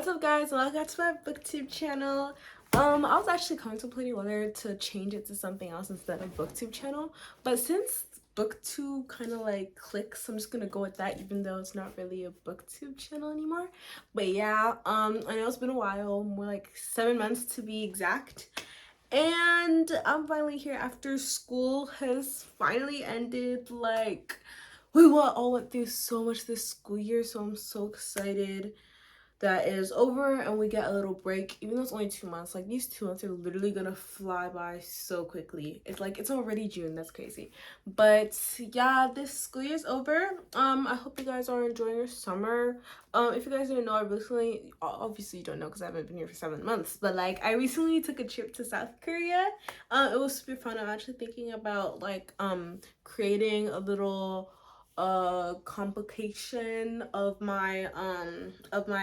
What's up, guys? Welcome to my booktube channel. I was actually contemplating whether to change it to something else instead of booktube channel, but since booktube kind of like clicks, I'm just gonna go with that, even though it's not really a booktube channel anymore. But yeah, I know it's been a while, more like 7 months to be exact, and I'm finally here after school has finally ended. Like, all went through so much this school year, so I'm so excited that is over and we get a little break. Even though it's only 2 months, like these 2 months are literally gonna fly by so quickly. It's like it's already June. That's crazy. But yeah, this school year is over. I hope you guys are enjoying your summer. If you guys didn't know, I recently, obviously you don't know because I haven't been here for 7 months, but like I recently took a trip to South Korea. It was super fun. I'm actually thinking about like creating a little complication of my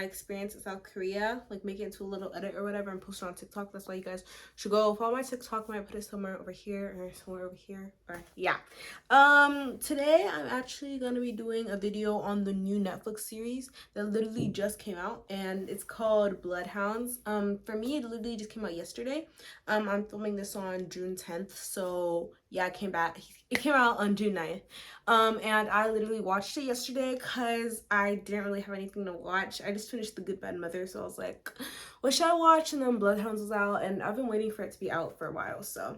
experience in South Korea, like make it into a little edit or whatever and post it on TikTok. That's why you guys should go follow my TikTok. I might put it somewhere over here or somewhere over here, or yeah. Today I'm actually gonna be doing a video on the new Netflix series that literally just came out, and it's called Bloodhounds. For me, it literally just came out yesterday. I'm filming this on June 10th, so yeah, it came out on June 9th. And I literally watched it yesterday because I didn't really have anything to watch. I just finished The Good Bad Mother, so I was like, what should I watch? And then Bloodhounds was out, and I've been waiting for it to be out for a while, so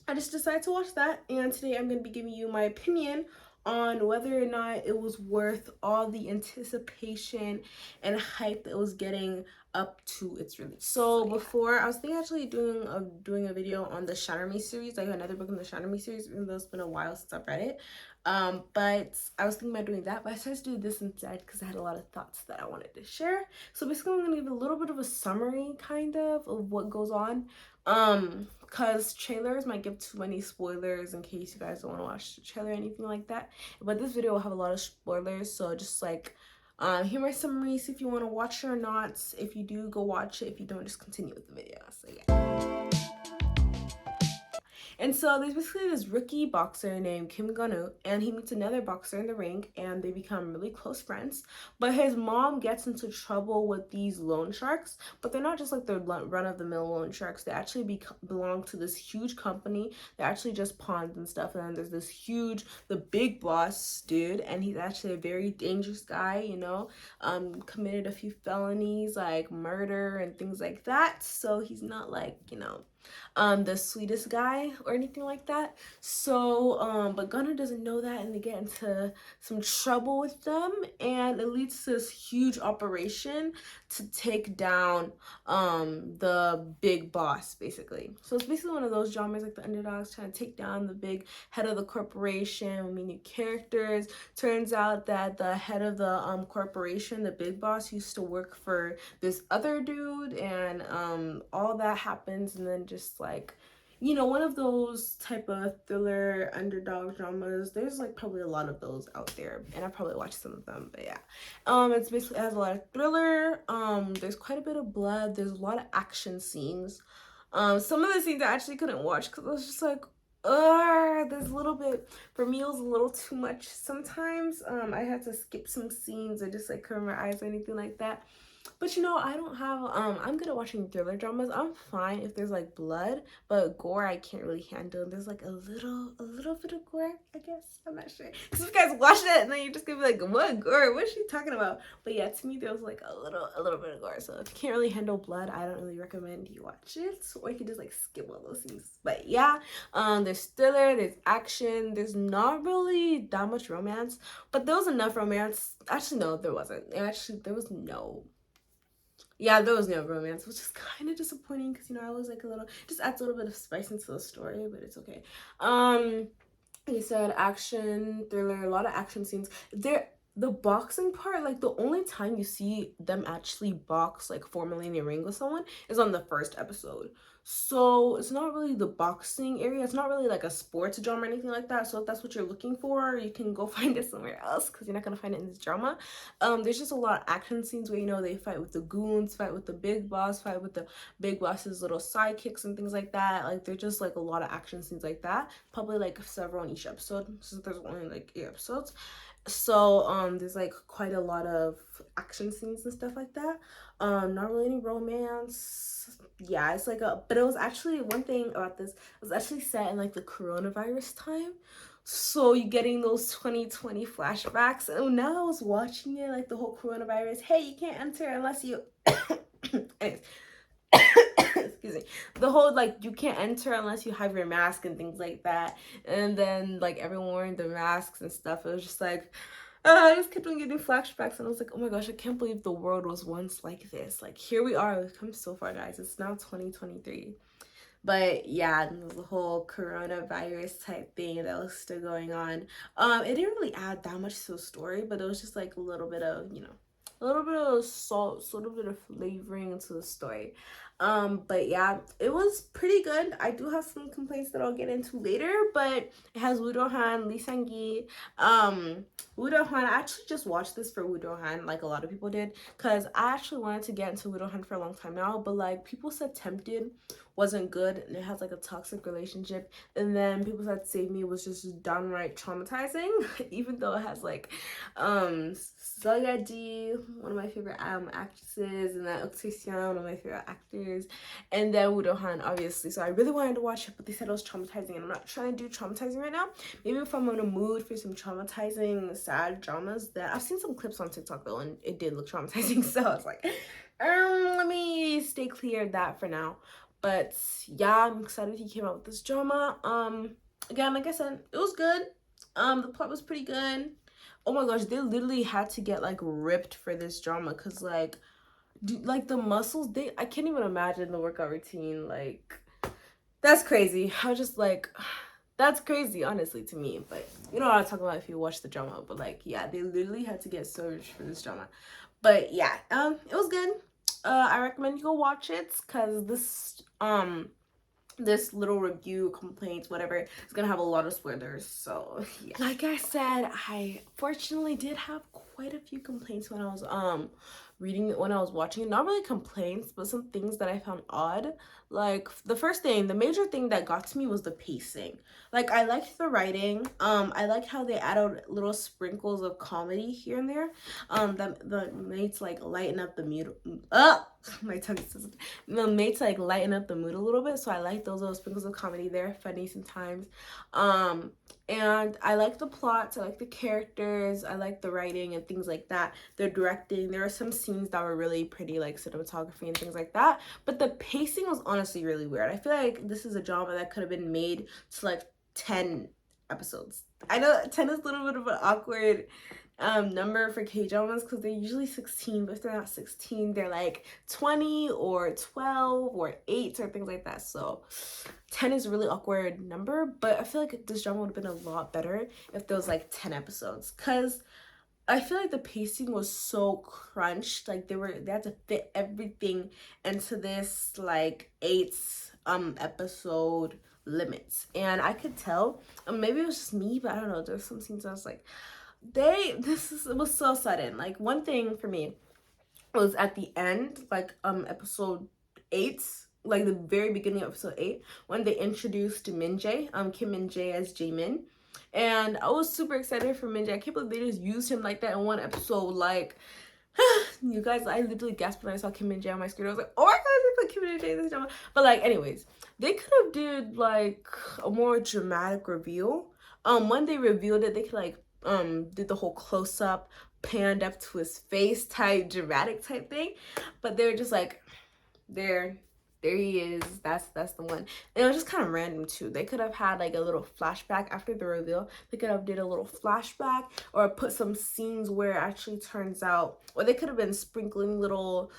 I just decided to watch that. And today I'm going to be giving you my opinion on whether or not it was worth all the anticipation and hype that it was getting up to its release. So before, I was thinking actually doing a video on the Shatter Me series, like another book in the Shatter Me series, even though it's been a while since I've read it. But I was thinking about doing that, but I decided to do this instead because I had a lot of thoughts that I wanted to share. So basically I'm gonna give a little bit of a summary kind of what goes on. Because trailers might give too many spoilers in case you guys don't want to watch the trailer or anything like that. But this video will have a lot of spoilers, so just like hear my summary, see if you want to watch it or not. If you do, go watch it. If you don't, just continue with the video. So yeah. And so there's basically this rookie boxer named Kim Gun-woo, and he meets another boxer in the ring, and they become really close friends. But his mom gets into trouble with these loan sharks, but they're not just like the run-of-the-mill loan sharks. They actually belong to this huge company. They're actually just pawns and stuff. And then there's this the big boss dude, and he's actually a very dangerous guy, you know, committed a few felonies like murder and things like that. So he's not like, you know, the sweetest guy or anything like that. So but Gunnar doesn't know that, and they get into some trouble with them, and it leads to this huge operation to take down the big boss, basically. So it's basically one of those dramas like the underdogs trying to take down the big head of the corporation. We meet new characters. Turns out that the head of the corporation, the big boss, used to work for this other dude, and all that happens, and then just like, you know, one of those type of thriller underdog dramas. There's like probably a lot of those out there, and I probably watched some of them, but yeah. It's basically, it has a lot of thriller. There's quite a bit of blood. There's a lot of action scenes. Some of the scenes I actually couldn't watch because I was just like, there's a little bit, for me it was a little too much sometimes. I had to skip some scenes or just like cover my eyes or anything like that. But you know, I don't have I'm good at watching thriller dramas. I'm fine if there's like blood, but gore I can't really handle. There's like a little bit of gore, I guess. I'm not sure. Because if you guys watch it and then you're just gonna be like, what gore? What is she talking about? But yeah, to me there was like a little bit of gore. So if you can't really handle blood, I don't really recommend you watch it. Or you can just like skip all those scenes. But yeah, there's thriller, there's action, there's not really that much romance, but there was enough romance. Actually, no, there wasn't. Actually, there was no. Yeah, there was no romance, which is kind of disappointing because, you know, I was like just adds a little bit of spice into the story, but it's okay. He said action, thriller, a lot of action scenes. The boxing part, like the only time you see them actually box like formally in a ring with someone is on the first episode. So it's not really the boxing area. It's not really like a sports drama or anything like that. So if that's what you're looking for, you can go find it somewhere else because you're not gonna find it in this drama. There's just a lot of action scenes where, you know, they fight with the goons, fight with the big boss, fight with the big boss's little sidekicks and things like that. Like they're just like a lot of action scenes like that. Probably like several in each episode, since there's only like 8 episodes. So there's like quite a lot of action scenes and stuff like that. Not really any romance. Yeah, it's like a, but it was actually one thing about this, it was actually set in like the coronavirus time. So you're getting those 2020 flashbacks. And now I was watching it, like the whole coronavirus. Hey, you can't enter unless you anyways. Excuse me. The whole like you can't enter unless you have your mask and things like that. And then like everyone wearing the masks and stuff. It was just like I just kept on getting flashbacks, and I was like, oh my gosh, I can't believe the world was once like this. Like here we are, we've come so far, guys. It's now 2023. But yeah, the whole coronavirus type thing that was still going on. It didn't really add that much to the story, but it was just like a little bit of, you know, a little bit of salt, a little bit of flavoring into the story. But yeah, it was pretty good. I do have some complaints that I'll get into later, but it has Woo Do-han, Lee Sang-gi. Woo Do-han, I actually just watched this for Woo Do-han, like a lot of people did, because I actually wanted to get into Woo Do-han for a long time now, but like people said Tempted wasn't good and it has like a toxic relationship, and then people said Save Me was just downright traumatizing even though it has like Ji, one of my favorite actresses, and then Seon, one of my favorite actors, and then Woo Do-han, obviously. So I really wanted to watch it, but they said it was traumatizing, and I'm not trying to do traumatizing right now. Maybe if I'm in a mood for some traumatizing sad dramas, that I've seen some clips on TikTok though, and it did look traumatizing, so I was like, let me stay clear of that for now. But yeah, I'm excited he came out with this drama. Again, like I said, it was good. The plot was pretty good. Oh my gosh, they literally had to get like ripped for this drama, because like the muscles, I can't even imagine the workout routine. Like that's crazy. I was just like, that's crazy, honestly, to me. But you know what I'm talking about if you watch the drama. But like, yeah, they literally had to get surged for this drama. But yeah, it was good. I recommend you go watch it, because this little review, complaints, whatever, is gonna have a lot of spoilers. So yeah, like I said, I fortunately did have quite a few complaints when I was reading it, when I was watching it. Not really complaints, but some things that I found odd. Like the first thing, the major thing that got to me was the pacing. Like I liked the writing. I liked how they added little sprinkles of comedy here and there. That made to like lighten up the mood. My tongue says made to like lighten up the mood a little bit. So I like those little sprinkles of comedy there, funny sometimes. And I like the plots, I like the characters, I like the writing and things like that. The directing, there are some scenes that were really pretty, like cinematography and things like that. But the pacing was honestly really weird. I feel like this is a drama that could have been made to like 10 episodes. I know 10 is a little bit of an awkward number for K-dramas, because they're usually 16, but if they're not 16, they're like 20 or 12 or 8 or things like that. So 10 is a really awkward number, but I feel like this drama would have been a lot better if there was like 10 episodes, because I feel like the pacing was so crunched. Like they had to fit everything into this like 8 episode limits, and I could tell, maybe it was just me, but I don't know, there's some scenes I was like, it was so sudden. Like one thing for me was at the end, like episode 8, like the very beginning of episode 8, when they introduced Min Jae, Kim Min Jae as Jaemin. And I was super excited for Min Jae. I can't believe they just used him like that in one episode. Like you guys, I literally gasped when I saw Kim Min Jae on my screen. I was like, oh my god, they put Kim Min Jae in this drama. But like anyways, they could have did like a more dramatic reveal. When they revealed it, they could like did the whole close-up, panned up to his face type, dramatic type thing. But they were just like, there he is, that's the one. And it was just kind of random too. They could have had like a little flashback after the reveal. They could have did a little flashback, or put some scenes where it actually turns out, or they could have been sprinkling little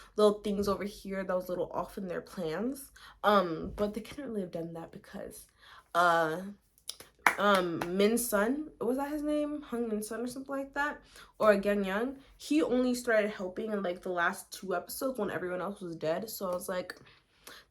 things over here that was a little off in their plans. But they couldn't really have done that, because Min Sun, was that his name? Hung Min Sun or something like that, or Gang Young, he only started helping in like the last 2 episodes when everyone else was dead. So I was like,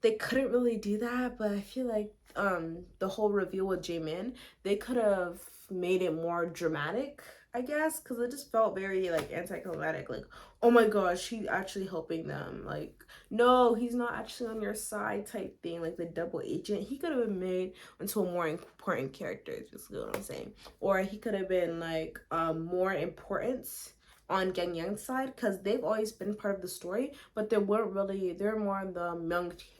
they couldn't really do that. But I feel like the whole reveal with Jaemin, they could have made it more dramatic, I guess, because it just felt very like anticlimactic. Like, oh my gosh, he's actually helping them. Like, no, he's not actually on your side type thing, like the double agent. He could have been made into a more important character, is basically what I'm saying. Or he could have been like more importance on Gang Young's side, because they've always been part of the story, but they weren't really, they're more on the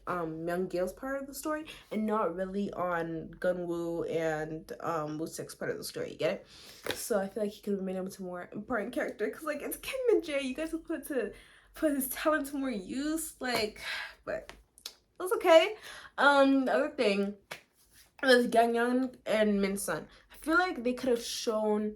Myung Gil's part of the story and not really on Gunwoo and Woo Six part of the story. You get it? So I feel like he could have made him into a more important character, because like it's Kim and Jae, you guys have put his talent to more use, like, but that's okay. The other thing was Gangyeon and Minsun. I feel like they could have shown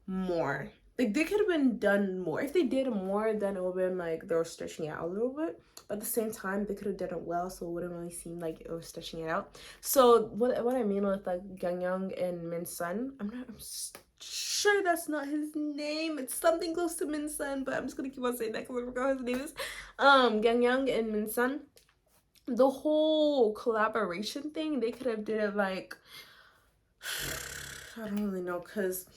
more. Like they could have been done more. If they did more, then it would have been like they were stretching it out a little bit. But at the same time, they could have done it well, so it wouldn't really seem like it was stretching it out. So what I mean with like Gangyoung and Minsun, I'm sure that's not his name. It's something close to Minsun, but I'm just gonna keep on saying that because I forgot what his name is. Gangyoung and Minsun. The whole collaboration thing, they could have did it like I don't really know, because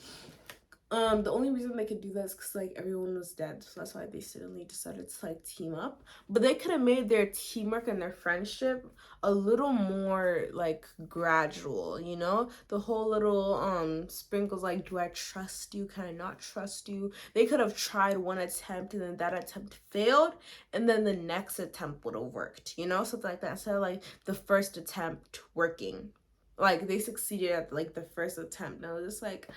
the only reason they could do that is because like everyone was dead, so that's why they suddenly decided to like team up. But they could have made their teamwork and their friendship a little more like gradual, you know, the whole little sprinkles like, do I trust you, can I not trust you? They could have tried one attempt and then that attempt failed, and then the next attempt would have worked, you know, something like that, instead of like the first attempt working, like they succeeded at like the first attempt. Now just like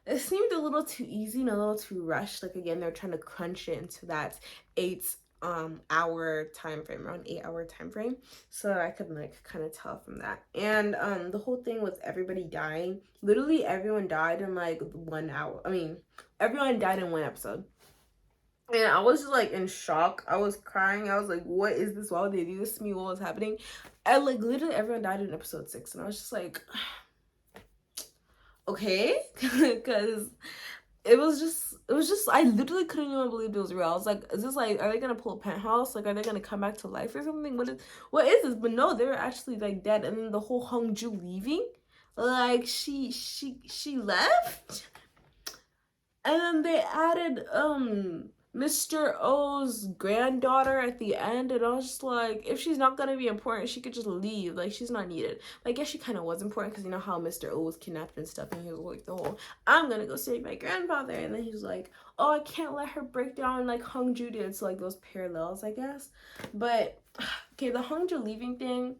it seemed a little too easy and a little too rushed. Like again, they're trying to crunch it into that 8-hour time frame, around 8-hour time frame. So I could like kind of tell from that. And the whole thing with everybody dying, literally everyone died in like 1 hour. I mean, everyone died in one episode. And I was just like in shock. I was crying. I was like, what is this? Why would they do this to me? What was happening? And like literally everyone died in episode 6. And I was just like, okay, because it was just I literally couldn't even believe it was real. I was like, is this like, are they gonna pull a Penthouse? Like, are they gonna come back to life or something? What is this? But no, they were actually like dead. And then the whole Hongju leaving, like she left, and then they added Mr. O's granddaughter at the end, and I was just like, if she's not gonna be important, she could just leave. Like, she's not needed. But I guess she kind of was important, because you know how Mr. O was kidnapped and stuff, and he was like the whole, I'm gonna go save my grandfather, and then he was like, oh, I can't let her break down like Hongju did. So like those parallels, I guess. But okay, the Hongju leaving thing,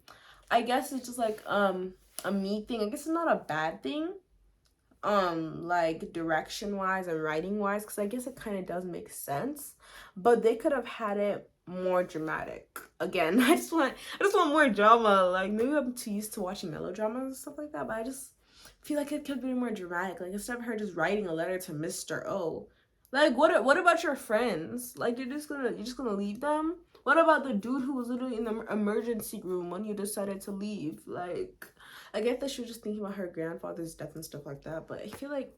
I guess it's just like a me thing. I guess it's not a bad thing, like direction wise and writing wise, because I guess it kind of does make sense, but they could have had it more dramatic. Again, I just want more drama. Like maybe I'm too used to watching melodramas and stuff like that, but I just feel like it could be more dramatic. Like instead of her just writing a letter to Mr. O, like what about your friends? Like you're just gonna leave them? What about the dude who was literally in the emergency room when you decided to leave? Like, I get that she was just thinking about her grandfather's death and stuff like that, but I feel like,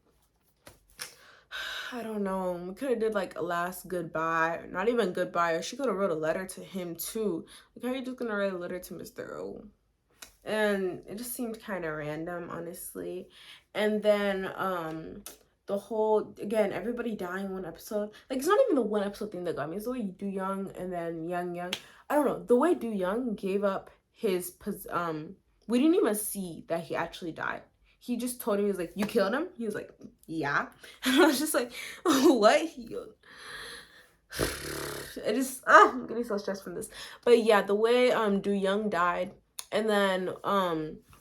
I don't know, we could have did like a last goodbye, not even goodbye, or she could have wrote a letter to him too. Like, how are you just gonna write a letter to Mr. O? And it just seemed kind of random, honestly. And then the whole, again, everybody dying in one episode, like it's not even the one episode thing that got me. It's the way Do Young and then Young, I don't know, the way Do Young gave up his we didn't even see that he actually died. He just told him, he was like, you killed him? He was like, yeah. And I was just like, what? I just, I'm getting so stressed from this. But yeah, the way Do Young died, and then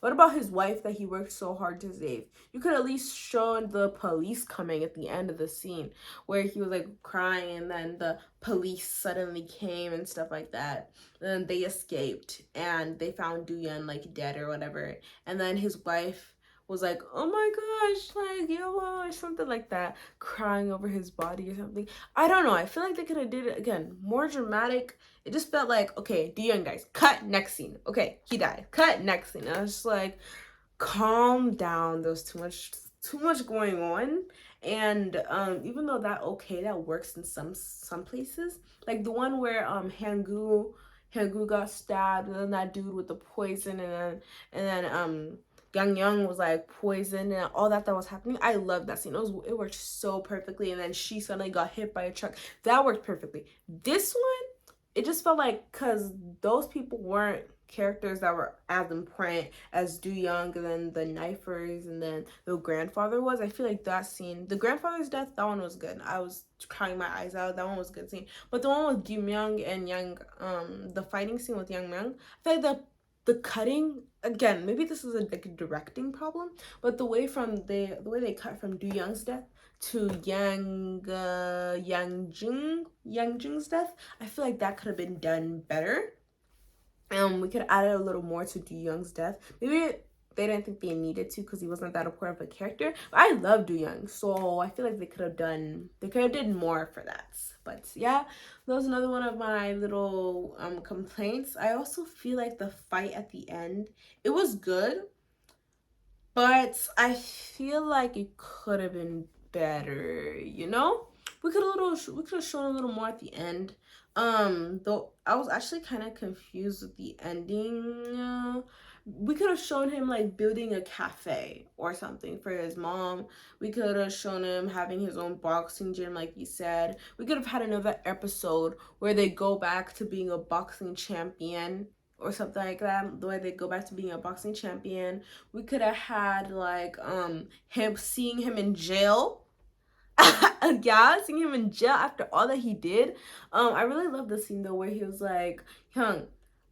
what about his wife that he worked so hard to save? You could at least show the police coming at the end of the scene, where he was like crying and then the police suddenly came and stuff like that. And then they escaped and they found Duyan like dead or whatever. And then his wife was like, oh my gosh, like, yo, or something like that, crying over his body or something. I don't know. I feel like they could have did it, again, more dramatic. It just felt like, okay, Young guys, cut, next scene. Okay, he died. Cut, next scene. I was just like, calm down. There's too much going on. And even though that works in some places, like the one where Hangul got stabbed, and then that dude with the poison, and then Gang Young was like poisoned and all that was happening. I love that scene. It worked so perfectly. And then she suddenly got hit by a truck. That worked perfectly. This one, it just felt like, because those people weren't characters that were as important as Do Young and then the knifers and then the grandfather was. I feel like that scene, the grandfather's death, that one was good. I was crying my eyes out. That one was a good scene. But the one with Do Myung and Young, the fighting scene with Young Myung, I feel like the cutting, again, maybe this is like a directing problem, but the way they cut from Do Young's death to Yang Jing's death, I feel like that could have been done better. We could add a little more to Do Young's death. Maybe they didn't think they needed to because he wasn't that important of a character. But I love Do Young, so I feel like they could have did more for that. But yeah, that was another one of my little complaints. I also feel like the fight at the end, it was good, but I feel like it could have been better, you know? We could have shown a little more at the end. Though I was actually kind of confused with the ending. We could have shown him like building a cafe or something for his mom. We could have shown him having his own boxing gym, like you said. We could have had another episode where they go back to being a boxing champion or something like that, the way they go back to being a boxing champion. We could have had like seeing him in jail. Yeah, seeing him in jail after all that he did. I really love the scene though where he was like, Hyung,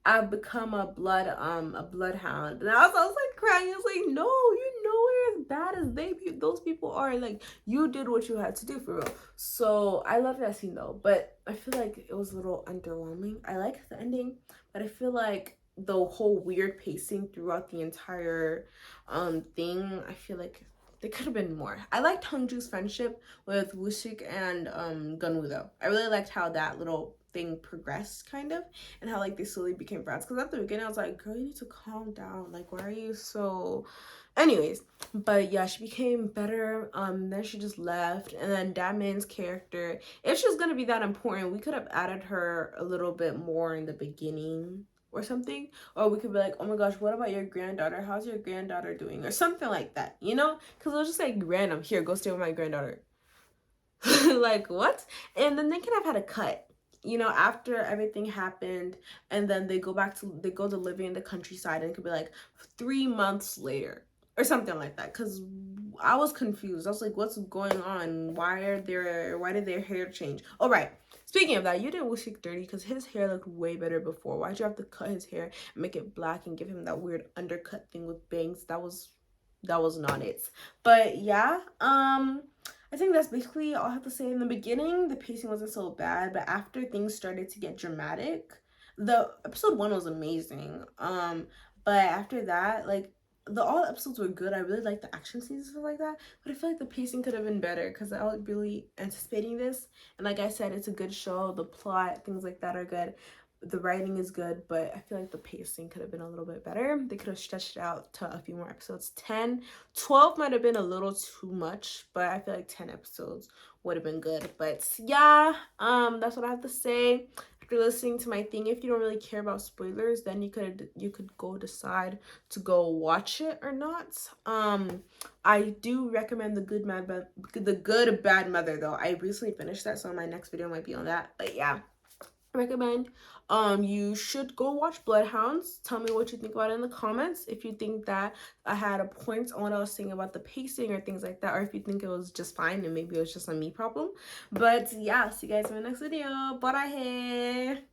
I've become a bloodhound. And I was like crying. I was like, no, you know we're as bad as those people are. Like, you did what you had to do, for real. So I love that scene though, but I feel like it was a little underwhelming. I like the ending, but I feel like the whole weird pacing throughout the entire thing, I feel like there could have been more. I liked Hongju's friendship with Woo-sik and Gunwoo though. I really liked how that little thing progressed, kind of, and how like they slowly became friends. Because at the beginning I was like, girl, you need to calm down. Like, why are you so... Anyways, but yeah, she became better. Then she just left. And then Damin's character, if she was gonna be that important, we could have added her a little bit more in the beginning or something. Or we could be like, oh my gosh, what about your granddaughter? How's your granddaughter doing? Or something like that, you know? Because it was just like random. Here, go stay with my granddaughter. Like, what? And then they could have had a cut, you know, after everything happened, and then they go to living in the countryside, and it could be like 3 months later or something like that. Because I was confused. I was like, what's going on? Why did their hair change? All right, speaking of that, you didn't Woo-sik dirty because his hair looked way better before. Why'd you have to cut his hair and make it black and give him that weird undercut thing with bangs? That was not it. But yeah, I think that's basically all I have to say. In the beginning, the pacing wasn't so bad, but after things started to get dramatic, the episode 1 was amazing. But after that, like, all episodes were good. I really liked the action scenes and stuff like that, but I feel like the pacing could have been better because I was really anticipating this. And like I said, it's a good show. The plot, things like that are good. The writing is good, but I feel like the pacing could have been a little bit better. They could have stretched it out to a few more episodes. 10, 12 might have been a little too much, but I feel like 10 episodes would have been good. But yeah, that's what I have to say. After listening to my thing, if you don't really care about spoilers, then you could go decide to go watch it or not. I do recommend the Good Bad Mother though. I recently finished that, so my next video might be on that. But yeah, recommend. You should go watch Bloodhounds. Tell me what you think about it in the comments. If you think that I had a point on what I was saying about the pacing or things like that, or if you think it was just fine and maybe it was just a me problem. But yeah, see you guys in my next video. Bye.